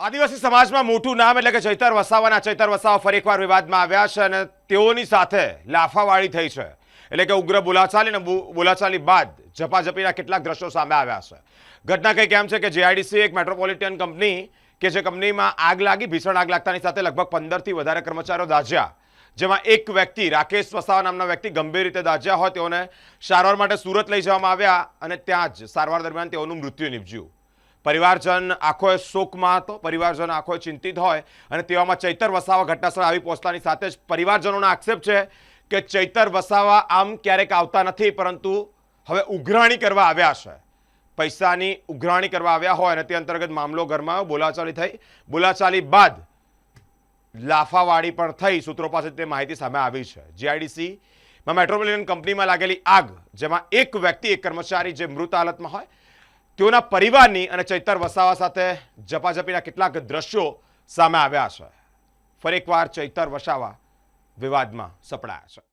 આદિવાસી સમાજમાં મોટું નામ એટલે કે ચૈતર વસાવા ફરી એકવાર વિવાદમાં આવ્યા છે અને તેઓની સાથે લાફાવાળી થઈ છે. એટલે કે ઉગ્ર બોલાચાલી બાદ ઝપાઝપીના કેટલાક દ્રશ્યો સામે આવ્યા છે. ઘટના કંઈક એમ છે કે જીઆઈડીસી એક મેટ્રોપોલિટન કંપની કે જે કંપનીમાં આગ લાગી, ભીષણ આગ લાગતાની સાથે લગભગ 15થી વધારે કર્મચારીઓ દાઝ્યા, જેમાં એક વ્યક્તિ રાકેશ વસાવા નામના વ્યક્તિ ગંભીર રીતે દાઝ્યા હોય તેઓને સારવાર માટે સુરત લઈ જવામાં આવ્યા અને ત્યાં જ સારવાર દરમિયાન તેઓનું મૃત્યુ નિપજ્યું. પરિવારજન આખોએ શોકમાં હતો, પરિવારજન આખોએ ચિંતિત હોય અને તેવામાં ચૈતર વસાવા ઘટનાસ્થળે આવી પહોંચતાની સાથે જ પરિવારજનોનો આક્ષેપ છે કે ચૈતર વસાવા આમ ક્યારેક આવતા નથી, પરંતુ હવે ઉઘરાણી કરવા આવ્યા છે, પૈસાની ઉઘરાણી કરવા આવ્યા હોય અને તે અંતર્ગત મામલો ગરમાયો, બોલાચાલી થઈ. બોલાચાલી બાદ લાફાવાળી પણ થઈ. સૂત્રો પાસેથી તે માહિતી સામે આવી છે. જીઆઈડીસીમાં મેટ્રોપોલિટન કંપનીમાં લાગેલી આગ, જેમાં એક વ્યક્તિ, એક કર્મચારી જે મૃત હાલતમાં હોય, તેઓના પરિવારની અને ચૈતર વસાવા સાથે ઝપાઝપીના કેટલાક દ્રશ્યો સામે આવ્યા છે. ફરી એકવાર ચૈતર વસાવા વિવાદમાં સપડાયા છે.